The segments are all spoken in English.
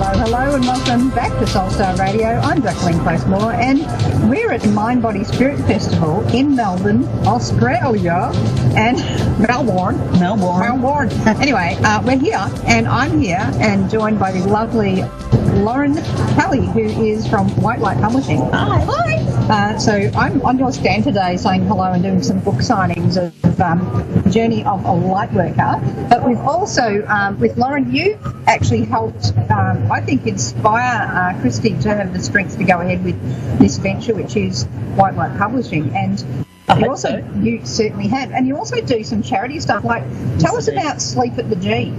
Hello, and welcome back to Soulstar Radio. I'm Jacquelene Close-Moore, and we're at Mind, Body, Spirit Festival in Melbourne, Australia, and Melbourne. Anyway, we're here, and I'm here, and joined by the lovely Lauren Kelly, who is from White Light Publishing. Hi. So I'm on your stand today saying hello and doing some book signings of The Journey of a Lightworker. But we've also, with Lauren, you actually helped, I think, inspire Christy to have the strength to go ahead with this venture, which is White Light Publishing. And you certainly have. And you also do some charity stuff. Like, tell us about Sleep at the G.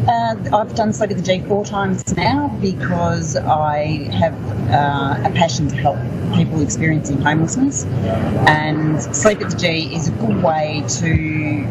I've done Sleep at the G 4 times now because I have a passion to help people experiencing homelessness, and Sleep at the G is a good way to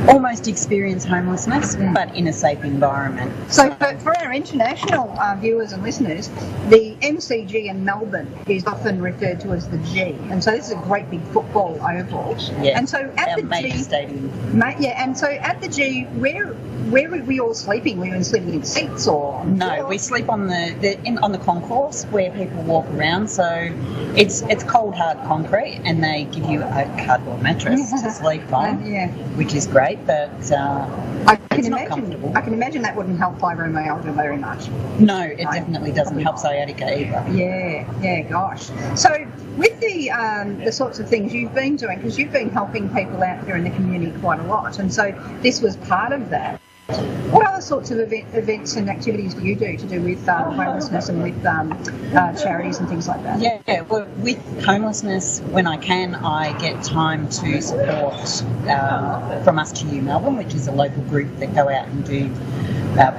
almost experience homelessness, but in a safe environment. So for our international viewers and listeners, the MCG in Melbourne is often referred to as the G, and so this is a great big football oval. Yeah, and so at the major G stadium. And so at the G, where were we all sleeping? Were we sleeping in seats or? No, we sleep on the concourse where people walk around. So it's cold hard concrete, and they give you a cardboard mattress to sleep on, which is great. But I can imagine that wouldn't help fibromyalgia very much. No, it definitely doesn't help sciatica either. Yeah, gosh. So with the sorts of things you've been doing, because you've been helping people out here in the community quite a lot, and so this was part of that. What other sorts of events and activities do you do to do with homelessness and with charities and things like that? Yeah, well, with homelessness, when I can, I get time to support From Us to You Melbourne, which is a local group that go out and do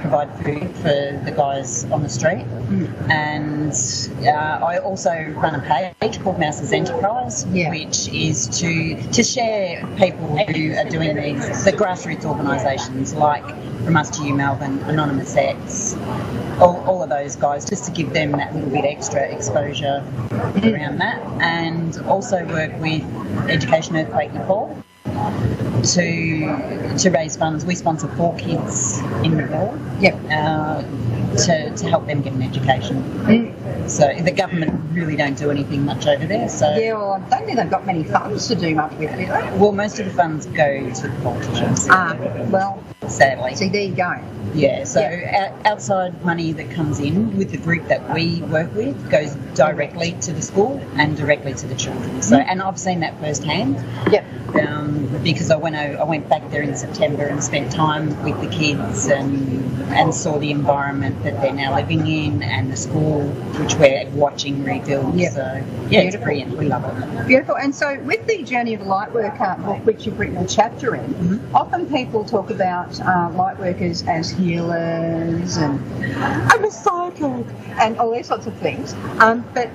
provide food for the guys on the street. And I also run a page called Mouse's Enterprise, which is to share people who are doing the grassroots organisations like From Us to You Melbourne, Anonymous X, all of those guys, just to give them that little bit extra exposure around that. And also work with Education Earthquake Nepal to raise funds. We sponsor 4 kids in Nepal to help them get an education. So the government really don't do anything much over there. So I don't think they've got many funds to do much with, do they? Well, most of the funds go to the politicians. Sadly. See, there you go. Yeah, so outside money that comes in with the group that we work with goes directly to the school and directly to the children. So, and I've seen that firsthand. Because I went back there in September and spent time with the kids and saw the environment that they're now living in and the school which we're watching rebuild. So it's brilliant. We love it. Beautiful. And so with the Journey of a Lightworker book, which you've written a chapter in, often people talk about lightworkers as healers and I'm a psychic and all these sorts of things. But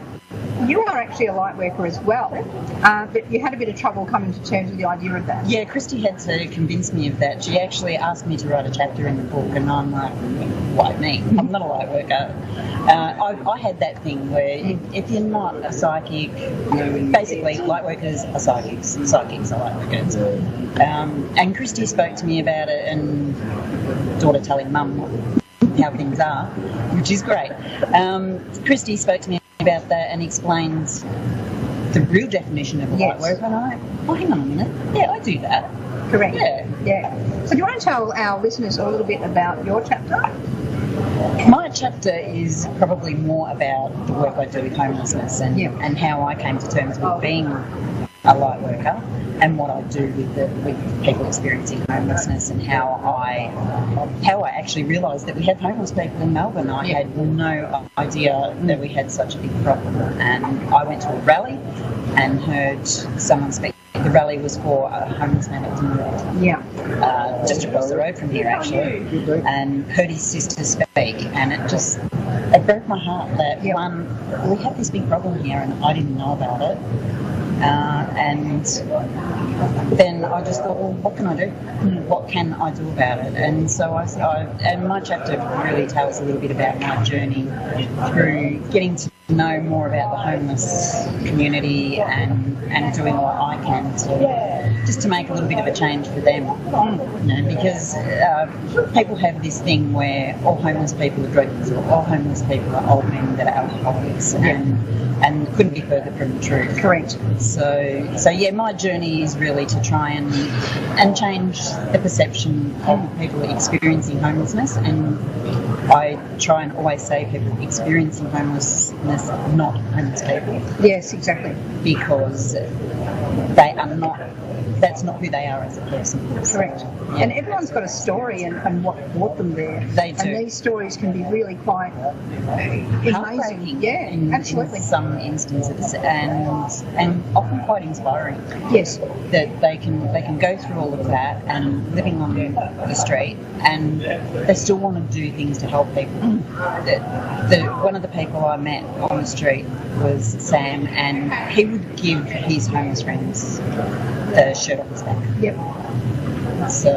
you are actually a light worker as well, but you had a bit of trouble coming to terms with the idea of that. Yeah, Christy had to convince me of that. She actually asked me to write a chapter in the book, and I'm like, why me? I'm not a light worker. I had that thing where if you're not a psychic, basically light workers are psychics are light workers. And Christy spoke to me about it, and daughter telling mum how things are, which is great. Christy spoke to me about that and explained the real definition of a light worker, and I went, hang on a minute, I do that. Correct. So do you want to tell our listeners a little bit about your chapter? My chapter is probably more about the work I do with homelessness and how I came to terms with being a light worker and what I do with people experiencing homelessness, and how I actually realised that we have homeless people in Melbourne. I had no idea that we had such a big problem, and I went to a rally and heard someone speak. The rally was for a homeless man at Dinwood, just across the road from here actually, and heard his sister speak, and it broke my heart that one, we have this big problem here and I didn't know about it. And then I just thought, well, what can I do? What can I do about it? And so and my chapter really tells a little bit about my journey through getting to know more about the homeless community and doing what I can to make a little bit of a change for them. Because people have this thing where all homeless people are drug users, or all homeless people are old men that are alcoholics, and couldn't be further from the truth. Correct. So yeah, my journey is really to try and change the perception of people experiencing homelessness, and I try and always say people experiencing homelessness are not homeless people. Yes, exactly. Because they are not. That's not who they are as a person. Correct. Yeah. And everyone's got a story and what brought them there. They do. And these stories can be really quite amazing. Yeah, absolutely. In some instances, and often quite inspiring. Yes. That they can go through all of that and living on the street, and they still want to do things to help people. One of the people I met on the street was Sam, and he would give his homeless friends the shirt off his back. Yep. So,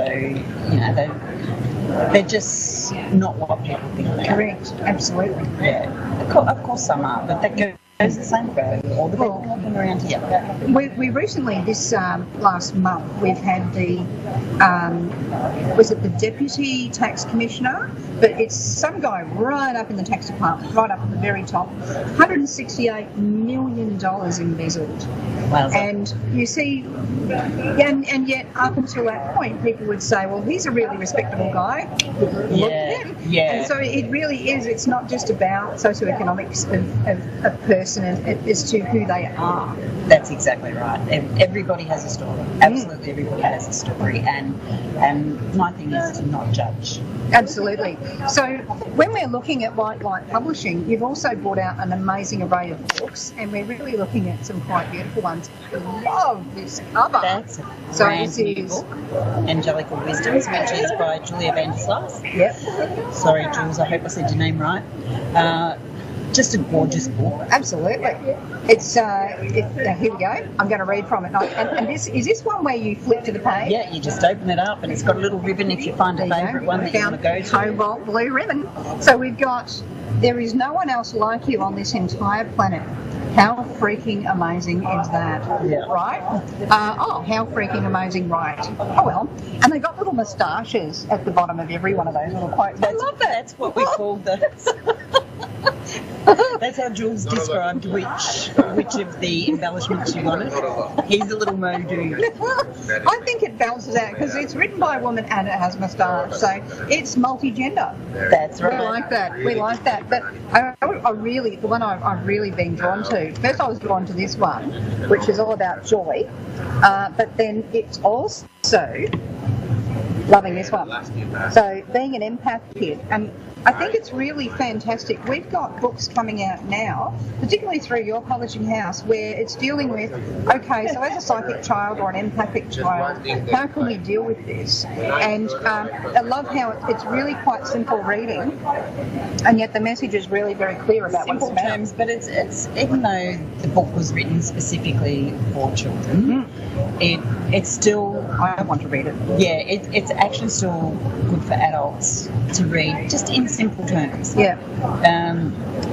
they're just not what people think they are. Correct. Absolutely. Yeah. Of course some are, but that goes the same for all the people walking around here. We recently, this last month, we've had the, was it the Deputy Tax Commissioner? But it's some guy right up in the tax department, right up at the very top, $168 million embezzled. Wow. And you see, and yet up until that point, people would say, well, he's a really respectable guy. Look at him. Yeah. And so it really is, it's not just about socioeconomics of a person as to who they are. That's exactly right. Everybody has a story. Absolutely everybody has a story. And my thing is to not judge. Absolutely. So when we're looking at White Light Publishing, you've also brought out an amazing array of books, and we're really looking at some quite beautiful ones. I love this cover. That's a brand new book, Angelical Wisdoms, which is by Julia Vanderslice. Yep. Sorry, Jules, I hope I said your name right. Just a gorgeous book. Absolutely. It's here we go. I'm going to read from it. And this is this one where you flip to the page? Yeah, you just open it up, and it's got a little ribbon if you find a favourite one that you want to go to. Cobalt blue ribbon. So we've got There Is No One Else Like You on This Entire Planet. How freaking amazing is that? Yeah. Right? How freaking amazing, right? Oh, well. And they've got little moustaches at the bottom of every one of those little quotes. I love that. That's what we call the... That's how Jules described which of the embellishments she wanted. He's the little mo dude. I think it balances out because it's written by a woman and it has moustache, so it's multi-gender. That's right. We like that. We like that. But I really, the one I've really been drawn to, first I was drawn to this one, which is all about joy, but then it's also loving this one. So being an empath kid, and I think it's really fantastic. We've got books coming out now, particularly through your publishing house, where it's dealing with, okay, so as a psychic child or an empathic child, how can we deal with this? And I love how it's really quite simple reading, and yet the message is really very clear about what it's about. Simple terms, but it's even though the book was written specifically for children, it's still... I don't want to read it. Yeah, it's actually still good for adults to read, just in simple terms. Yeah.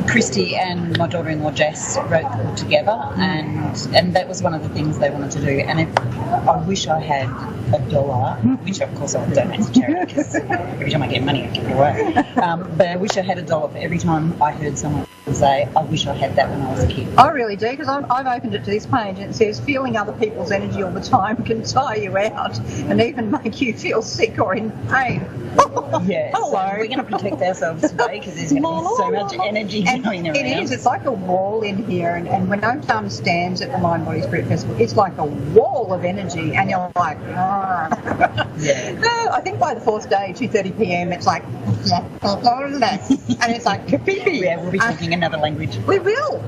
Christy and my daughter-in-law Jess wrote the book together, and that was one of the things they wanted to do. And I wish I had $1, which of course I would donate to charity because every time I get money I give it away. But I wish I had $1 for every time I heard someone say, I wish I had that when I was a kid. I really do, because I've opened it to this page and it says, feeling other people's energy all the time can tire you out and even make you feel sick or in pain. Yeah, so we're going to protect ourselves today because there's going to be so much energy going around. It is. It's like a wall in here, and when No Time stands at the Mind Body Spirit Festival, it's like a wall of energy, and you're like, yeah. I think by the fourth day, 2:30 p.m., it's like, and it's like, yeah, we'll be talking another language. We will.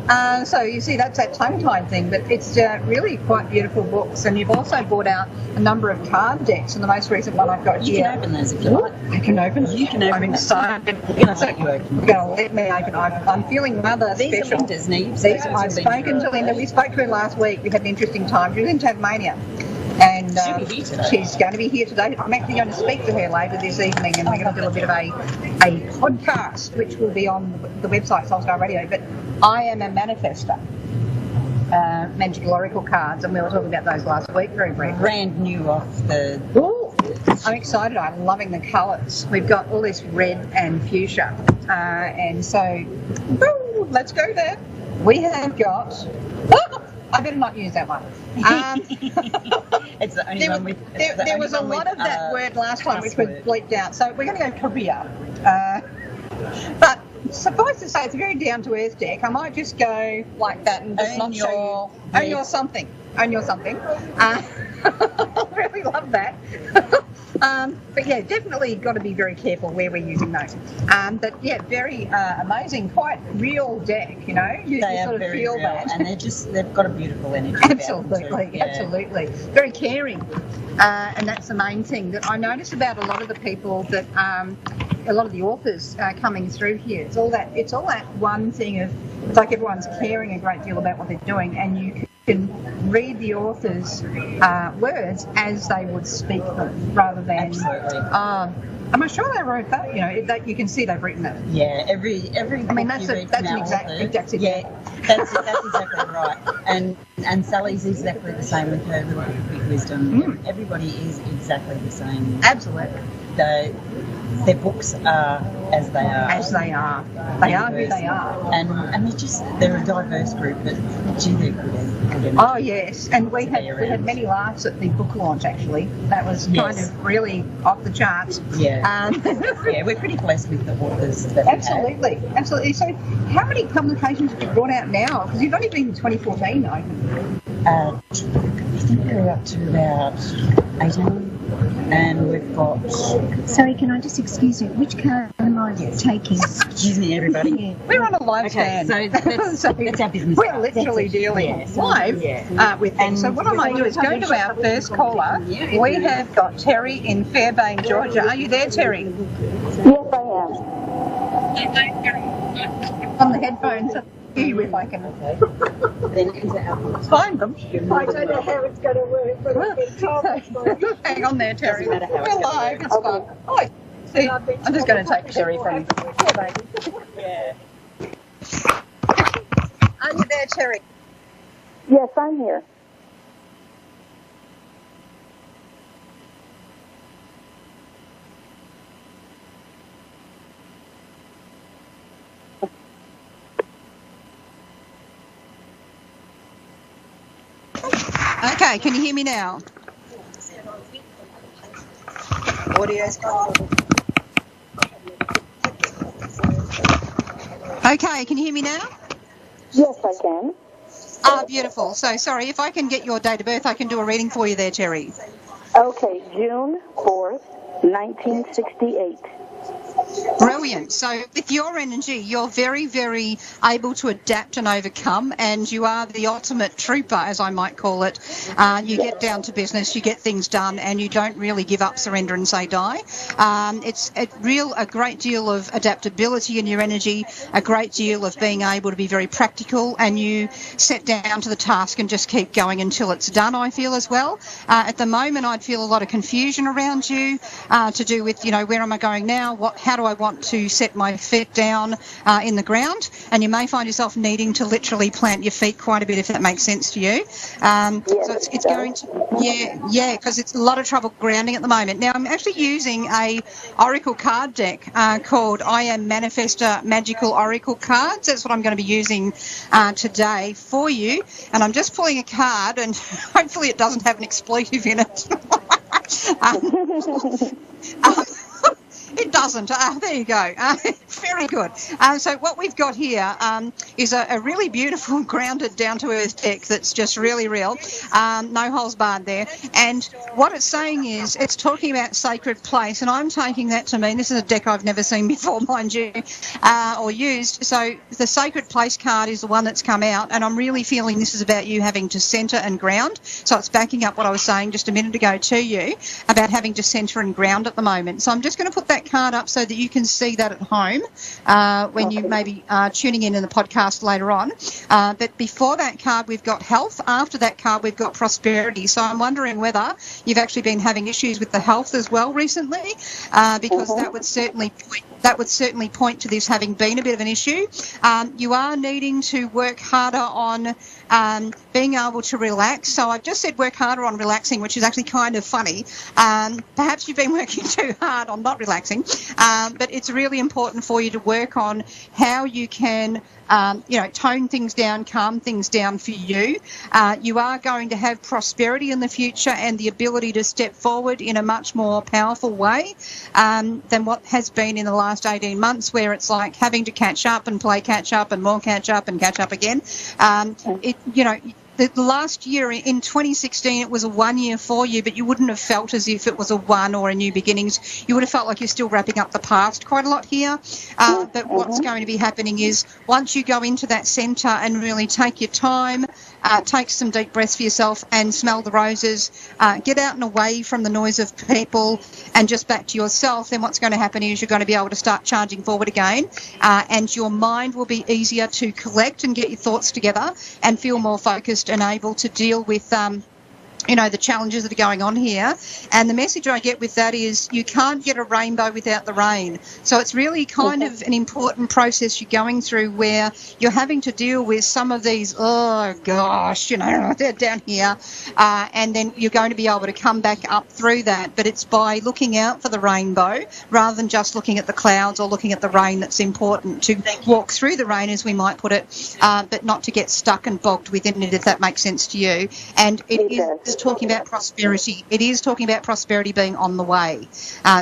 So you see, that's that tongue-tied thing, but it's really quite beautiful books, and you've also brought out a number of card decks, and the most recent one I've got here. You can open those if you like. I can open. You can open. I'm excited. We're going to let you open. You're going to let me open. I'm feeling rather These special. are Linda's needs. I've spoken to Linda. We spoke to her last week. We had an interesting time. She was in Tasmania. And She'll be here today. she's going to be here today. I'm actually going to speak to her later this evening, and we're going to do a bit of a podcast, which will be on the website, Soul Star Radio. But I am a manifester. Magical Oracle cards, and we were talking about those last week very briefly. Brand new off the... Ooh, I'm excited. I'm loving the colours. We've got all this red and fuchsia. And so, woo, let's go there. We have got... I better not use that one. It's the only one with... There was a lot of that word last time which was bleeped out. So we're going to go career. But suffice to say, it's a very down-to-earth deck. I might just go like that and just not show you. Own your something. Own your something. I really love that. But yeah, definitely got to be very careful where we're using those. But yeah, very amazing, quite real deck, you know. You sort of feel real, that. And they've got a beautiful energy. Absolutely, absolutely. Very caring. And that's the main thing that I notice about a lot of the people that, a lot of the authors coming through here. It's all that one thing of, it's like everyone's caring a great deal about what they're doing, and you can read the author's words as they would speak them, rather than. Absolutely. I'm sure they wrote that. You know, that you can see they've written it. Yeah, every. I mean, that's an exact. Yeah, that's exactly right. And Sally's exactly the same with her little big wisdom. Everybody is exactly the same. Absolutely. Their books are as they are. As they are. They are who they are. And they're a diverse group, but gee, they're good. Oh yes, and we had many laughs at the book launch. Actually, that was kind of really off the charts. Yeah. Yeah, we're pretty blessed with the authors that absolutely. So, how many publications have you brought out now? Because you've only been in 2014, I think we're up to about 18. And we've got... Sorry, can I just excuse you? Which card am I taking? Excuse me, everybody. Yeah. We're on a live stand. So that's our business. We're literally dealing live with things. So what I might do is go to our first caller. We have got Terry in Fairbairn, Georgia. Are you there, Terry? Yes, I am. On the headphones. If I can find them. I don't know how it's going to work, but I've been told. Hang on there, Terry. We're live. It's fun. Oh, see, I'm just going to take Terry from here, baby. Yeah. Are you there, Terry? Yes, I'm here. Okay, can you hear me now? Audio's gone. Okay, can you hear me now? Yes, I can. Ah, beautiful. So, sorry, if I can get your date of birth, I can do a reading for you there, Terry. Okay, June 4th, 1968. Brilliant. So with your energy, you're very, very able to adapt and overcome, and you are the ultimate trooper, as I might call it. You get down to business, you get things done, and you don't really give up, surrender and say die. It's a great deal of adaptability in your energy, a great deal of being able to be very practical, and you set down to the task and just keep going until it's done, I feel, as well. At the moment, I'd feel a lot of confusion around you to do with, where am I going now? How do I want to set my feet down in the ground? And you may find yourself needing to literally plant your feet quite a bit, if that makes sense to you. So it's going to, because it's a lot of trouble grounding at the moment. Now, I'm actually using a Oracle card deck called I Am Manifester Magical Oracle Cards. That's what I'm going to be using today for you. And I'm just pulling a card, and hopefully it doesn't have an expletive in it. It doesn't. There you go. Very good. So what we've got here is a really beautiful, grounded, down-to-earth deck that's just really real. No holes barred there. And what it's saying is it's talking about sacred place, and I'm taking that to mean, this is a deck I've never seen before, mind you, or used. So the sacred place card is the one that's come out, and I'm really feeling this is about you having to centre and ground. So it's backing up what I was saying just a minute ago to you about having to centre and ground at the moment. So I'm just going to put that that card up so that you can see that at home when you maybe are tuning in the podcast later on. But before that card, we've got health. After that card, we've got prosperity. So I'm wondering whether you've actually been having issues with the health as well recently, because that would certainly point to this having been a bit of an issue. You are needing to work harder on being able to relax. So I've just said work harder on relaxing, which is actually kind of funny. Perhaps you've been working too hard on not relaxing, but it's really important for you to work on how you can tone things down, calm things down for you. You are going to have prosperity in the future and the ability to step forward in a much more powerful way than what has been in the last 18 months, where it's like having to catch up and play catch up and more catch up and catch up again. The last year in 2016, it was a 1 year for you, but you wouldn't have felt as if it was a one or a new beginnings. You would have felt like you're still wrapping up the past quite a lot here. But what's going to be happening is once you go into that centre and really take your time, take some deep breaths for yourself and smell the roses, get out and away from the noise of people and just back to yourself, then what's going to happen is you're going to be able to start charging forward again, and your mind will be easier to collect and get your thoughts together and feel more focused and able to deal with the challenges that are going on here. And the message I get with that is you can't get a rainbow without the rain. So it's really kind of an important process you're going through where you're having to deal with some of these, they're down here, and then you're going to be able to come back up through that. But it's by looking out for the rainbow rather than just looking at the clouds or looking at the rain that's important to walk through the rain, as we might put it, but not to get stuck and bogged within it, if that makes sense to you. And it is talking about prosperity. It is talking about prosperity being on the way.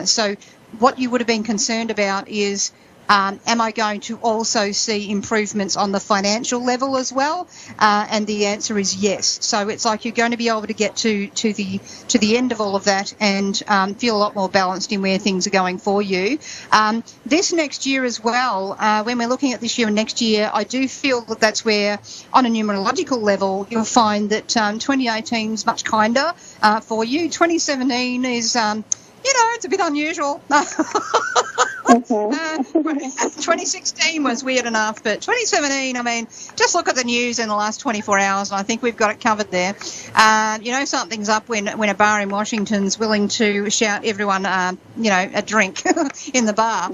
So what you would have been concerned about is, am I going to also see improvements on the financial level as well? And the answer is yes. So it's like you're going to be able to get to the end of all of that and feel a lot more balanced in where things are going for you. This next year as well, when we're looking at this year and next year, I do feel that that's where, on a numerological level, you'll find that 2018 is much kinder for you. 2017 is, it's a bit unusual. 2016 was weird enough, but 2017, just look at the news in the last 24 hours, and I think we've got it covered there. Something's up when a bar in Washington's willing to shout everyone, a drink in the bar.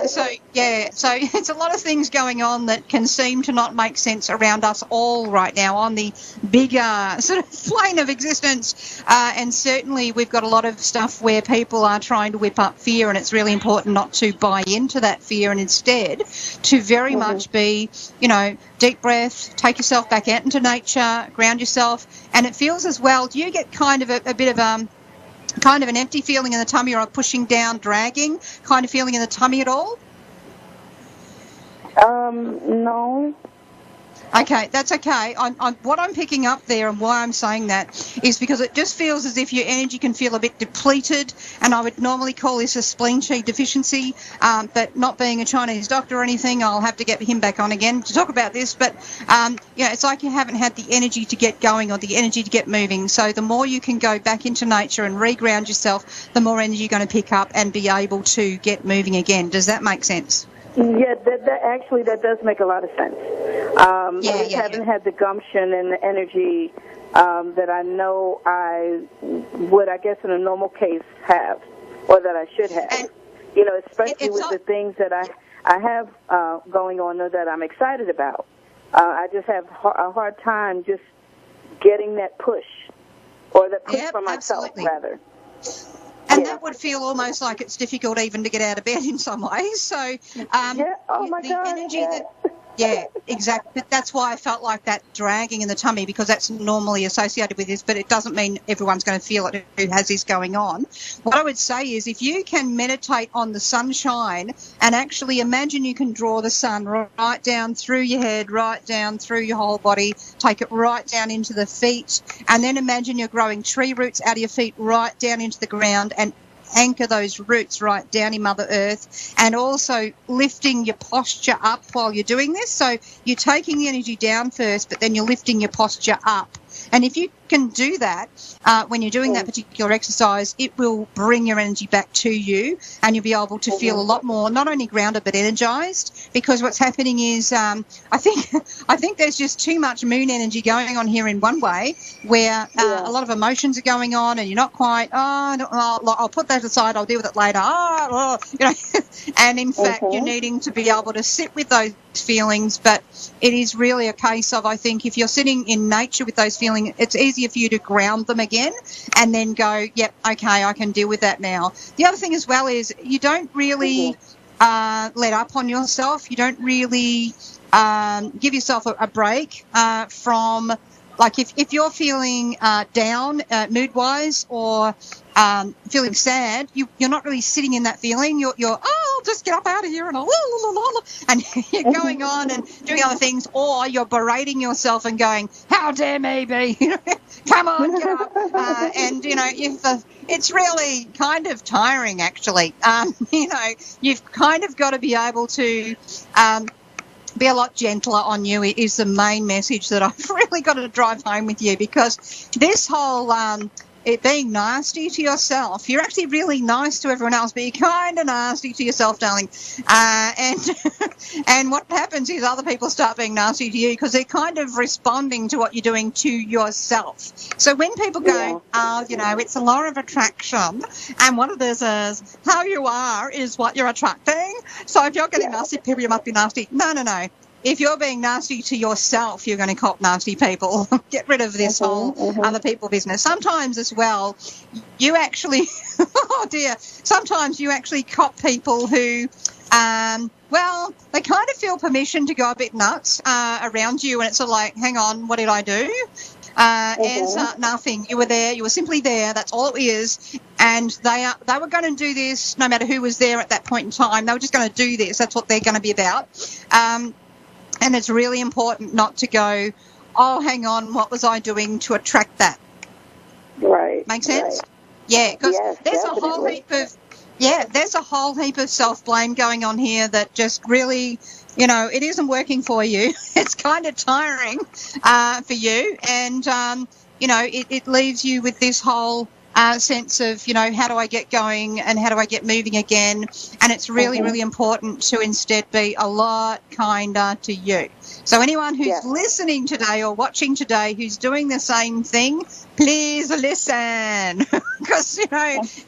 So it's a lot of things going on that can seem to not make sense around us all right now on the bigger sort of plane of existence. And certainly we've got a lot of stuff where people are trying to whip up fear, and it's really important not to buy into that fear and instead to very much be, deep breath, take yourself back out into nature, ground yourself. And it feels as well, do you get kind of a bit of kind of an empty feeling in the tummy, or a pushing down, dragging kind of feeling in the tummy at all? No. Okay, that's okay. What I'm picking up there and why I'm saying that is because it just feels as if your energy can feel a bit depleted, and I would normally call this a spleen chi deficiency, but not being a Chinese doctor or anything, I'll have to get him back on again to talk about this. But, it's like you haven't had the energy to get going or the energy to get moving. So the more you can go back into nature and reground yourself, the more energy you're going to pick up and be able to get moving again. Does that make sense? Yeah, that does make a lot of sense. I haven't had the gumption and the energy that I know I would, I guess, in a normal case have, or that I should have. And, especially with the things that I have going on that I'm excited about. I just have a hard time just getting that push, or the push for myself, rather. And that would feel almost like it's difficult even to get out of bed in some ways. So energy exactly. That's why I felt like that dragging in the tummy, because that's normally associated with this, but it doesn't mean everyone's going to feel it who has this going on. What I would say is if you can meditate on the sunshine and actually imagine you can draw the sun right down through your head, right down through your whole body, take it right down into the feet, and then imagine you're growing tree roots out of your feet right down into the ground, and anchor those roots right down in Mother Earth, and also lifting your posture up while you're doing this. So you're taking the energy down first, but then you're lifting your posture up. And if you can do that when you're doing that particular exercise, it will bring your energy back to you, and you'll be able to feel a lot more, not only grounded but energized. Because what's happening is, I think there's just too much moon energy going on here in one way, where a lot of emotions are going on, and you're not quite. I'll put that aside. I'll deal with it later. And in fact, you're needing to be able to sit with those feelings. But it is really a case of, I think, if you're sitting in nature with those feelings, it's easier for you to ground them again and then go, yep, okay, I can deal with that now. The other thing as well is you don't really let up on yourself. You don't really give yourself a break from, like, if you're feeling down mood-wise or feeling sad, you're not really sitting in that feeling. You're I'll just get up out of here and and you're going on and doing other things, or you're berating yourself and going, how dare me be, come on, get up. And, it's really kind of tiring, actually. You've kind of got to be able to be a lot gentler on you is the main message that I've really got to drive home with you, because this whole it being nasty to yourself, you're actually really nice to everyone else, but you're kind of nasty to yourself, darling. And what happens is other people start being nasty to you because they're kind of responding to what you're doing to yourself. So when people go, it's a law of attraction, and what it is how you are is what you're attracting. So if you're getting nasty people, you must be nasty. No. If you're being nasty to yourself, you're going to cop nasty people. Get rid of this whole other people business. Sometimes as well, you actually, sometimes you actually cop people who, they kind of feel permission to go a bit nuts around you, and it's sort of like, hang on, what did I do? Answer, nothing. You were there. You were simply there. That's all it is. And they were going to do this no matter who was there at that point in time. They were just going to do this. That's what they're going to be about. And it's really important not to go, oh, hang on, what was I doing to attract that? Right. Make sense? Right. Yeah, because there's definitely. there's a whole heap of self-blame going on here that just really, it isn't working for you. It's kind of tiring for you, and, it leaves you with this whole sense of, how do I get going and how do I get moving again? And it's really, really important to instead be a lot kinder to you. So anyone who's listening today or watching today who's doing the same thing, please listen. Because,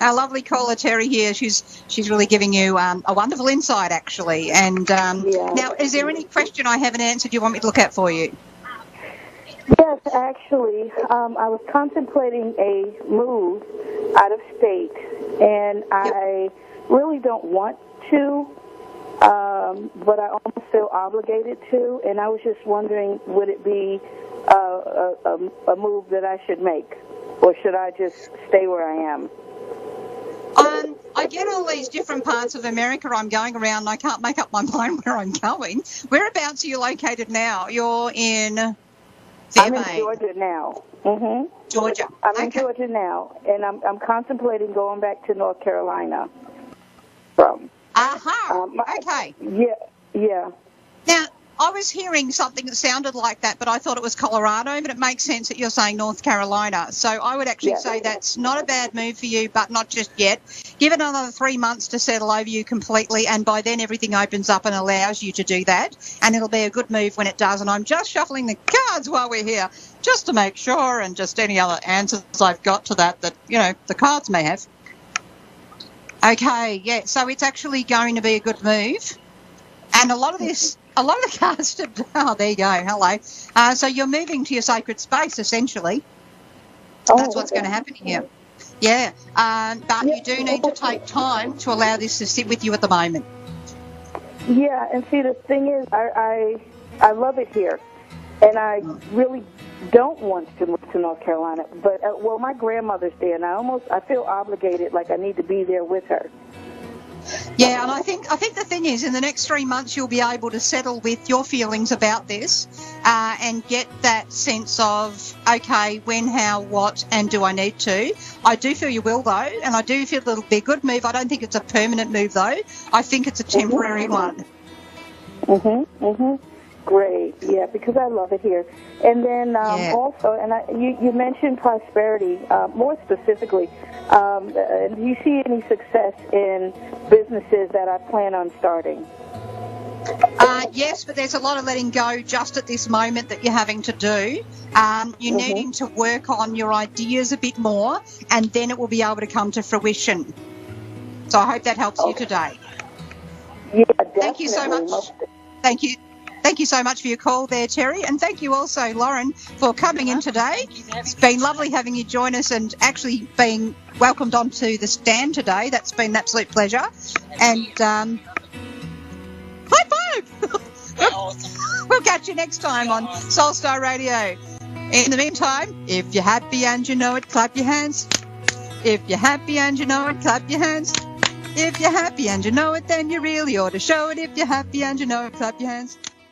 our lovely caller Terry here, she's really giving you a wonderful insight, actually. And now, is there any question I haven't answered you want me to look at for you? Yes, actually, I was contemplating a move out of state, and I really don't want to, but I almost feel obligated to, and I was just wondering, would it be a move that I should make, or should I just stay where I am? I get all these different parts of America I'm going around, and I can't make up my mind where I'm going. Whereabouts are you located now? You're in... I'm in Georgia now. Georgia. I'm in Georgia now, and I'm contemplating going back to North Carolina. Okay. Yeah. Now, I was hearing something that sounded like that, but I thought it was Colorado, but it makes sense that you're saying North Carolina. So I would actually say that's not a bad move for you, but not just yet. Give it another 3 months to settle over you completely, and by then everything opens up and allows you to do that, and it'll be a good move when it does. And I'm just shuffling the cards while we're here, just to make sure, and just any other answers I've got to that, the cards may have. Okay, so it's actually going to be a good move. And a lot of the cards, there you go, hello. So you're moving to your sacred space, essentially. That's what's going to happen here. Yeah, but you do need to take time to allow this to sit with you at the moment. Yeah, and see, the thing is, I love it here, and I really don't want to move to North Carolina. But, my grandmother's there, and I feel obligated, like I need to be there with her. Yeah, and I think the thing is, in the next 3 months, you'll be able to settle with your feelings about this and get that sense of, okay, when, how, what, and do I need to? I do feel you will, though, and I do feel it'll be a good move. I don't think it's a permanent move, though. I think it's a temporary one. Great, yeah, because I love it here. And then also, and you mentioned prosperity, more specifically. Do you see any success in businesses that I plan on starting? Yes, but there's a lot of letting go just at this moment that you're having to do. You're needing to work on your ideas a bit more, and then it will be able to come to fruition. So I hope that helps you today. Yeah, definitely. Thank you so much. Thank you. Thank you so much for your call there, Terry. And thank you also, Lauren, for coming in today. It's been lovely having you join us and actually being welcomed onto the stand today. That's been an absolute pleasure. And high five! We'll catch you next time on Soul Star Radio. In the meantime, if you're happy and you know it, clap your hands. If you're happy and you know it, clap your hands. If you're happy and you know it, then you really ought to show it. If you're happy and you know it, clap your hands.